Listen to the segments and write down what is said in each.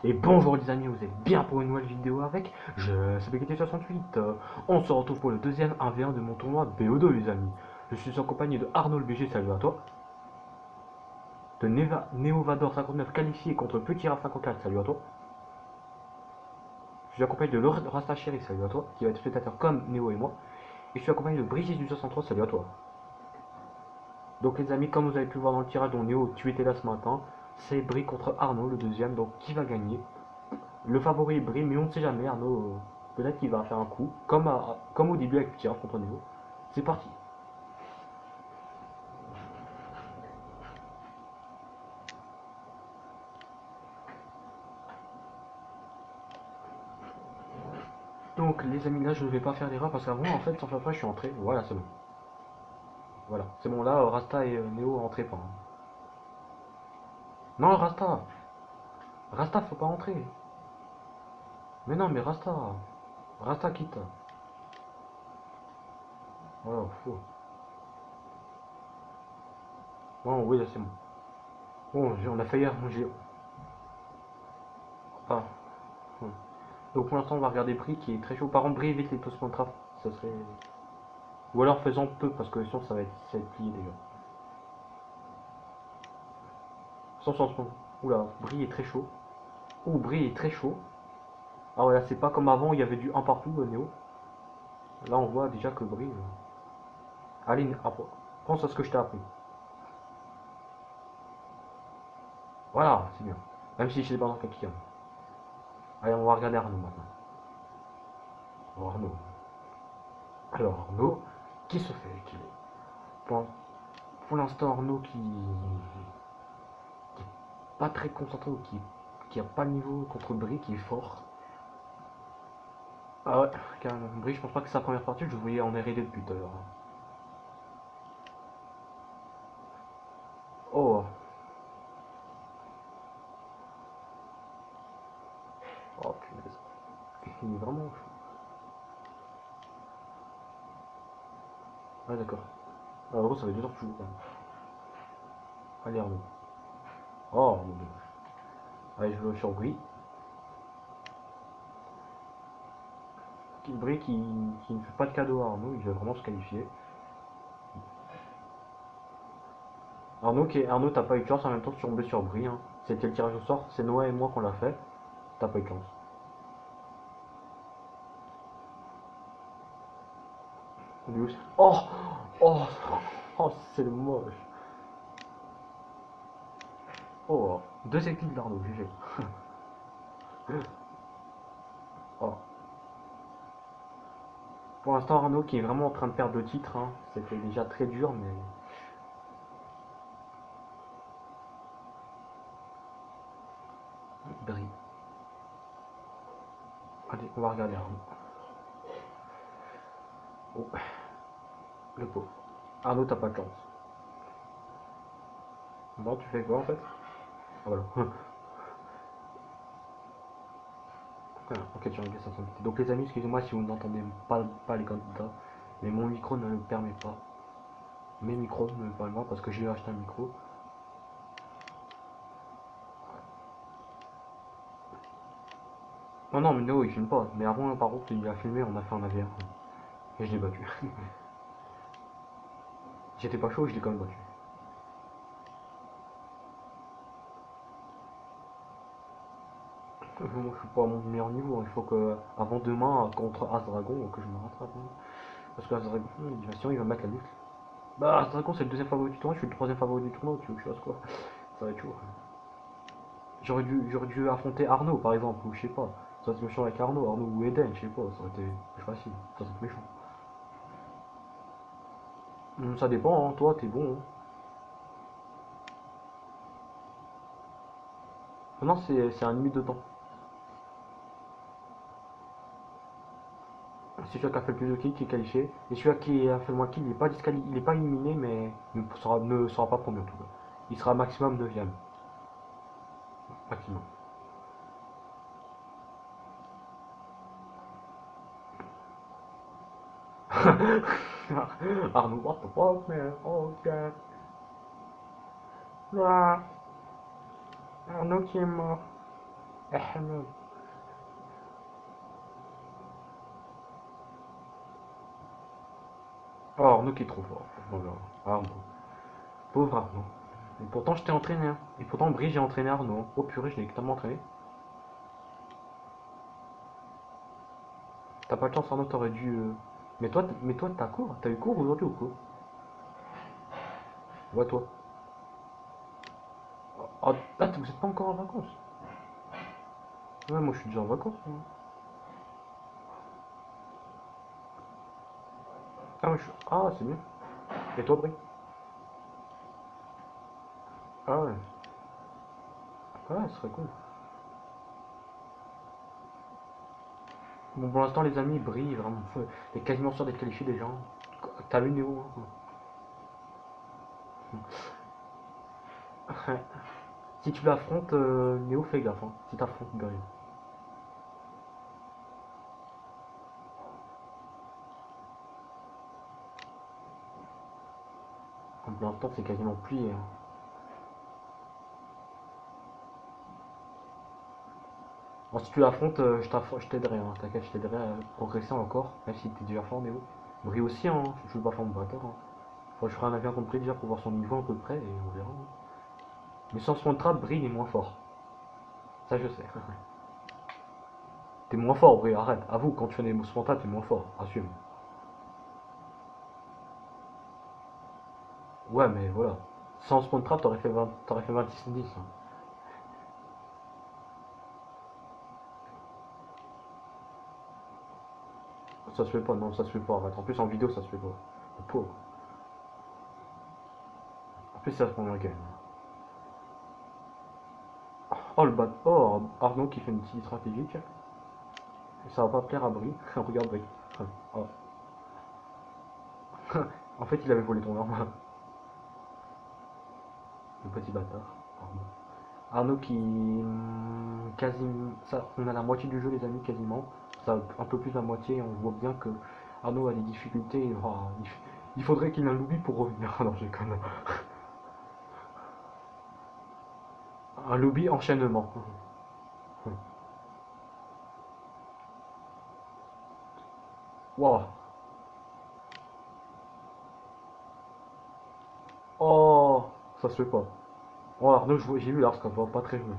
Et bonjour les amis, vous êtes bien pour une nouvelle vidéo avec c'est BKT68. On se retrouve pour le deuxième 1v1 de mon tournoi BO2 les amis. Je suis en compagnie de Arnaud le BG, salut à toi. De Neovador 59 qualifié contre Petit Raf 54, salut à toi. Je suis accompagné de Lord Rasta Chéri, salut à toi, qui va être spectateur comme Néo et moi. Et je suis accompagné de Brigitte du 63, salut à toi. Donc les amis, comme vous avez pu le voir dans le tirage dont Néo, tu étais là ce matin, c'est Bri contre Arnaud le deuxième, donc qui va gagner? Le favori est Brie, mais on ne sait jamais. Arnaud, peut-être qu'il va faire un coup, comme au début avec Petit Raf contre Néo. C'est parti. Donc, les amis, là, je ne vais pas faire d'erreur parce qu'avant, en fait, sans faire ça, je suis entré. Voilà, c'est bon. Voilà, c'est bon. Là, Rasta et Néo rentrez pas, hein. Non, Rasta. Rasta, faut pas rentrer. Mais non, mais Rasta. Rasta quitte. Voilà, fou. Bon, oui, là, c'est bon. Bon, on a failli. Ah. Hum. Donc, pour l'instant, on va regarder Brie qui est très chaud. Par contre, Brie évite les toasts traf. Ça serait. Ou alors faisant peu parce que sinon, ça va être plié déjà. Sans changement. Oula, Brie est très chaud. Ouh, Brie est très chaud. Ah ouais, là, c'est pas comme avant, il y avait du un partout, Néo. Là, on voit déjà que Brie. Allez, pense à ce que je t'ai appris. Voilà, c'est bien. Même si je sais pas dans quel qui. Allez, on va regarder Arnaud maintenant. Oh, Arnaud. Alors, Arnaud, qui se fait équiler pour l'instant, Arnaud qui est pas très concentré ou qui a pas le niveau contre Brie, qui est fort. Ah ouais, carrément. Brie, je pense pas que c'est sa première partie, je le voyais en R&D depuis tout à l'heure. Oh, oh punaise. Il est vraiment chaud. Ah d'accord. En gros, ça va être 2 heures que je joue quand même. Allez, Arnaud. Oh, mon dieu. Allez, je vais sur Brie. Brie qui ne fait pas de cadeau à Arnaud, il veut vraiment se qualifier. Arnaud, t'as pas eu de chance, en même temps tu tombes sur Brie, hein. C'était le tirage au sort, c'est Noah et moi qu'on l'a fait. T'as pas eu de chance. Oh, oh, oh, c'est moche. Oh, 2 équipes d'Arnaud, GG. Oh. Pour l'instant, Arnaud qui est vraiment en train de perdre le titre, hein. C'était déjà très dur, mais Brie. Allez, on va regarder Arnaud. Oh, le pauvre. Arnaud, t'as pas de chance. Bon, tu fais quoi en fait? Ah, voilà. Ok, tu régles ça sans doute. Donc les amis, excusez-moi si vous n'entendez pas les candidats, mais mon micro ne le permet pas. Mes micros ne le permettent pas parce que j'ai acheté un micro. Non, non, mais Néo il filme pas. Mais avant, par contre, il a filmé, on a fait un AVR. Et je l'ai battu. J'étais pas chaud, je l'ai quand même battu. Moi, je suis pas à mon meilleur niveau, hein. Il faut que, avant demain, contre As Dragon, que je me rattrape, hein. Parce que As Dragon, sinon, il va mettre la lutte. Bah, As Dragon, c'est le deuxième favori du tournoi, je suis le troisième favori du tournoi, tu veux que je fasse quoi? Ça va être chaud. J'aurais dû affronter Arnaud, par exemple, ou je sais pas. Ça va être méchant avec Arnaud ou Eden, je sais pas, ça aurait été plus facile. Ça va être méchant. Ça dépend, hein. Toi, t'es bon, hein. Non, c'est un limite de temps. C'est celui qui a fait le plus de kills qui est qualifié. Et celui qui a fait le moins de kills, il est pas éliminé, mais ne sera pas premier en tout cas. Il sera maximum 9ème. Maximum. Arnaud, what the fuck, man? Oh, god. Ah, Arnaud qui est mort. Ahmed. Oh, Arnaud qui est trop fort. Voilà. Arnaud. Pauvre Arnaud. Et pourtant, je t'ai entraîné. Hein. Et pourtant, Brie, j'ai entraîné Arnaud. Oh purée, je l'ai tellement entraîné. T'as pas de chance, Arnaud, t'aurais dû. Mais toi, t'as cours? T'as eu cours aujourd'hui ou quoi? Ouais, toi. Ah, ah, vous êtes pas encore en vacances? Ouais, moi, je suis déjà en vacances. Moi. Ah, ouais, ah, c'est bien. Et toi, Brie? Ah, ouais. Ouais, ce serait cool. Bon, pour l'instant, les amis, Brie, vraiment. Il est quasiment sûr d'être qualifié déjà. T'as vu Néo? Hein. Si tu l'affrontes, Néo, fais gaffe. Hein. Si t'affrontes Brie. Pour l'instant, c'est quasiment plié. Hein. Bon, si tu l'affrontes, je t'aiderai, hein. T'inquiète, je t'aiderai à progresser encore, même si t'es déjà fort, Néo. Brie aussi, hein. Je suis pas fort me battre. Hein. Je ferai un avis compris déjà pour voir son niveau à peu près et on verra. Hein. Mais sans son trap, Brie il est moins fort. Ça, je sais. T'es moins fort, Brie, arrête. Avoue, quand tu fais des moves frontales, t'es moins fort. Assume. Ouais, mais voilà. Sans spawn trap, t'aurais fait 26-10. Hein. Ça se fait pas, non, ça se fait pas, arrête. En plus, en vidéo, ça se fait pas. Le pauvre. En plus, ça se prend un game. Oh, le bat. Oh, Arnaud qui fait une petite stratégique. Ça va pas plaire à Brie. Regarde Brie. Oh. En fait, il avait volé ton arme. Le petit bâtard. Arnaud. Arnaud qui. Quasiment. Ça, on a la moitié du jeu, les amis, quasiment. Ça, un peu plus de la moitié. Et on voit bien que Arnaud a des difficultés. Oh, il faudrait qu'il en oublie pour revenir. Non, je déconne. Un lobby enchaînement. Waouh. Oh, ça se fait pas. Oh, Arnaud, j'ai vu Lars, va pas très joué.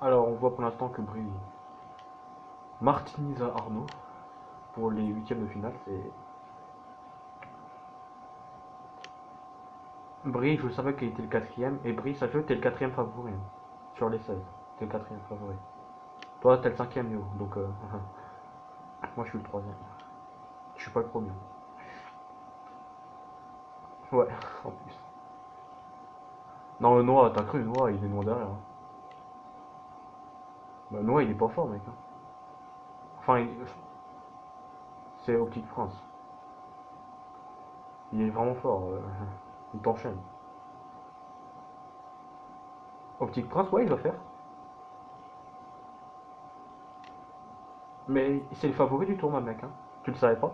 Alors, on voit pour l'instant que Brie martinise Arnaud pour les huitièmes de finale. C'est Brie, je savais qu'il était le quatrième, et Brie, sache que t'es le quatrième favori. Hein. Sur les 16, t'es le quatrième favori. Toi, t'es le cinquième, Néo, donc moi je suis le troisième. Je suis pas le premier. Ouais, en plus. Non, Noah, t'as cru, Noah, il est loin derrière. Hein. Bah, Noah, il est pas fort, mec. Hein. Enfin, c'est Optique France. Il est vraiment fort. Il t'enchaîne. Optique Prince, ouais, il va faire. Mais c'est le favori du tournoi, mec. Hein. Tu le savais pas?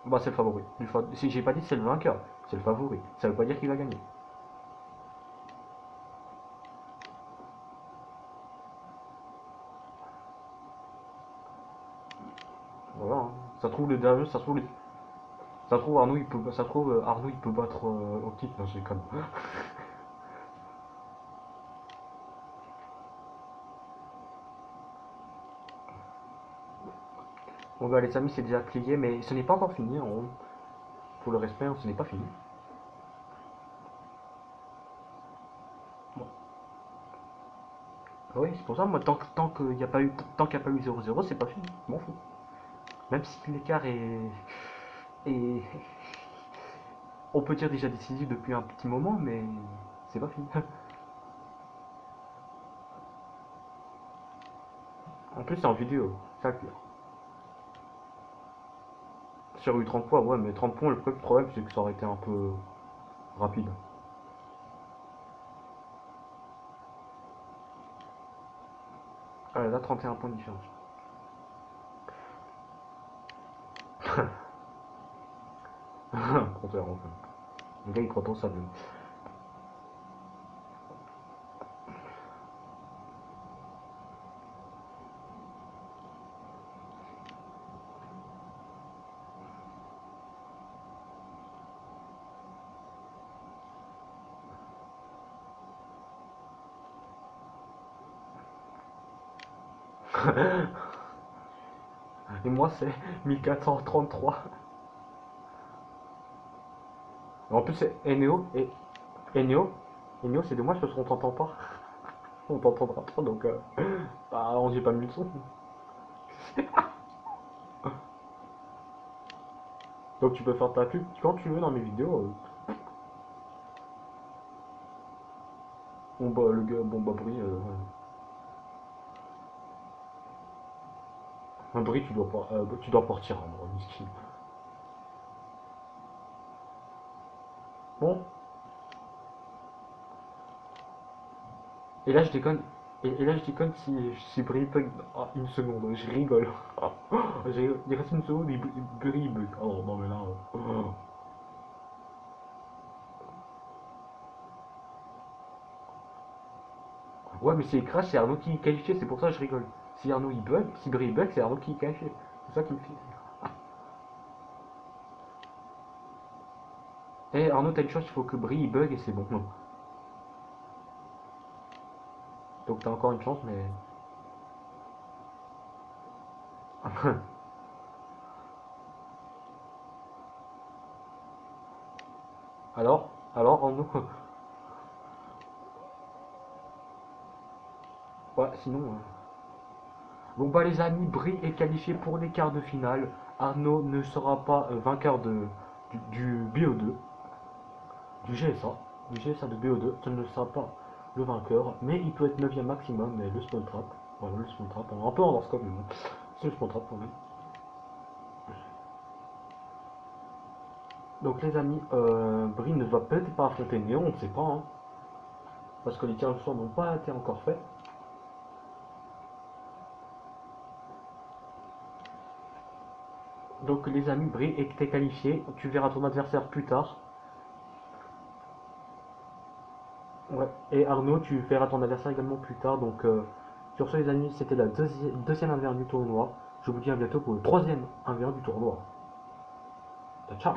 Bah, c'est le favori. Si j'ai pas dit c'est le vainqueur, c'est le favori. Ça veut pas dire qu'il va gagner. Voilà. Hein. Ça trouve le dernier, ça trouve Arnaud il peut, ça trouve Arnaud il peut battre Optique. Non, j'ai comme. Bon bah les amis, c'est déjà plié, mais ce n'est pas encore fini. Pour le respect, hein, ce n'est pas fini. Bon. Oui, c'est pour ça, moi, tant qu'il n'y a pas eu, tant qu'il n'y a pas eu 0-0, c'est pas fini. Je m'en fous. Même si l'écart est, on peut dire déjà décisif depuis un petit moment, mais c'est pas fini. En plus, c'est en vidéo, ça le pire. Sur eu 30 points, ouais, mais 30 points, le problème, c'est que ça aurait été un peu rapide. Là, 31 points de différence. Compteur, enfin. Le gars, il croit en ça, même. Et moi, c'est 1433. En plus, c'est Eneo. Et Eneo, Eneo, c'est dommage parce qu'on t'entend pas. On t'entendra pas, donc bah, on j'ai pas mis le son. Donc tu peux faire ta pub quand tu veux dans mes vidéos. Bon bah le gars, bon bah Brie, un Brie tu dois partir, hein, moi, miskin. Bon, et là je déconne, et là je déconne si Brie bug une seconde, je rigole. Il reste une seconde et Brie bug. Oh non mais là. Ouais mais c'est crash, c'est Arnaud qui est qualifié, c'est pour ça que je rigole. Si Arnaud il bug, si Brie bug, c'est Arnaud qui est qualifié. C'est ça qui me fait. Eh Arnaud t'as une chance, il faut que Brie il bug et c'est bon. Non. Donc t'as encore une chance mais. Alors Arnaud. Ouais sinon. Bon bah les amis, Brie est qualifié pour les quarts de finale. Arnaud ne sera pas vainqueur du BO2, du GSA, du GSA de BO2. Ce ne sera pas le vainqueur, mais il peut être 9ème maximum, mais le spawn trap. Voilà, le spawn trap. Un peu en lorscope, mais bon. C'est le spawn trap quand même. Donc les amis, Brie ne va peut-être pas affronter Néon, on ne sait pas, hein, parce que les tirages au sort n'ont pas été encore faits. Donc les amis, Brie est qualifié, tu verras ton adversaire plus tard. Ouais. Et Arnaud, tu verras ton adversaire également plus tard. Donc, sur ce, les amis, c'était la deuxième 1v1 du tournoi. Je vous dis à bientôt pour le troisième 1v1 du tournoi. Ciao!